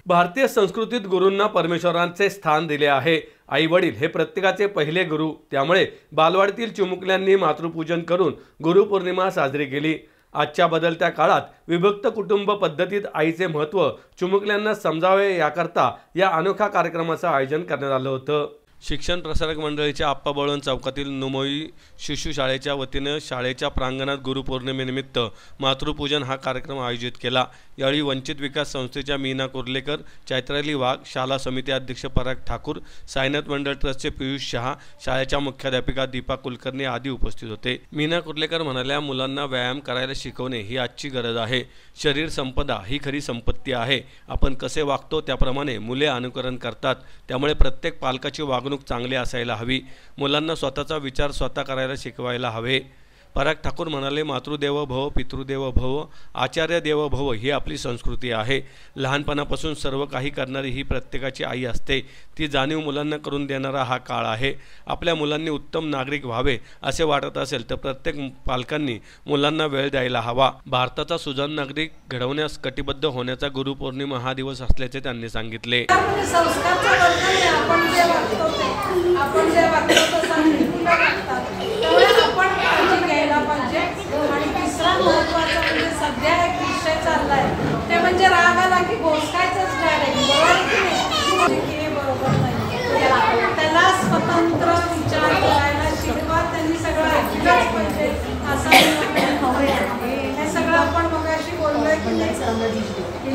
भारतीय संस्कृतीत गुरूंना परमेश्वरांचे स्थान दिले आहे। आई वडील हे प्रत्येकाचे पहिले गुरु, त्यामुळे बालवाडीतील चिमुकल्यांनी मातृपूजन करून गुरुपौर्णिमा साजरी केली। आजच्या बदलत्या काळात विभक्त कुटुंब पद्धतीत आईचे महत्त्व चिमुकल्यांना समजावे याकरता या अनोख्या कार्यक्रमाचं आयोजन करण्यात आलं होतं। शिक्षण प्रसारक मंडळीच्या आप्पा बळवंत चौकातील नुमोई शिशु शाळेच्या वतीने शाळेच्या प्रांगणात गुरुपौर्णिमेनिमित्त मातृपूजन हा कार्यक्रम आयोजित केला। यावेळी वंचित विकास संस्थेच्या मीना कुर्लेकर, चैत्राली वाघ, शाला समिती अध्यक्ष पराग ठाकूर, साईनाथ मंडळ ट्रस्टचे पियुष शहा, शाळेच्या मुख्याध्यापिका दीपा कुलकर्णी आदी उपस्थित होते। मीना कुर्लेकर म्हणाल्या, मुलांना व्यायाम करायला शिकवणे ही आजची गरज आहे। शरीर संपदा ही खरी संपत्ती आहे। आपण कसे वागतो त्याप्रमाणे मुले अनुकरण करतात, त्यामुळे प्रत्येक पालकाची वागणूक चांगली असायला हवी। मुलांना स्वतःचा विचार स्वतः करायला शिकवायला हवे। पराग ठाकूर म्हणाले, मातृदेवो भव, पितृदेवो भव, आचार्य देवो भव ही आपली संस्कृती आहे। लहानपणापासून सर्व काही करणारी ही प्रत्येकाची आई असते। ती जाणीव मुलांना करून देणारा हा काळ आहे। आपल्या मुलांनी उत्तम नागरिक व्हावे असे वाटत असेल तर प्रत्येक पालकांनी मुलांना वेळ द्यायला हवा। भारताचा सुजाण नागरिक घडवण्यास कटिबद्ध होण्याचा गुरुपौर्णिमा हा दिवस असल्याचे त्यांनी सांगितले। आणि तिसरा महत्त्वाचा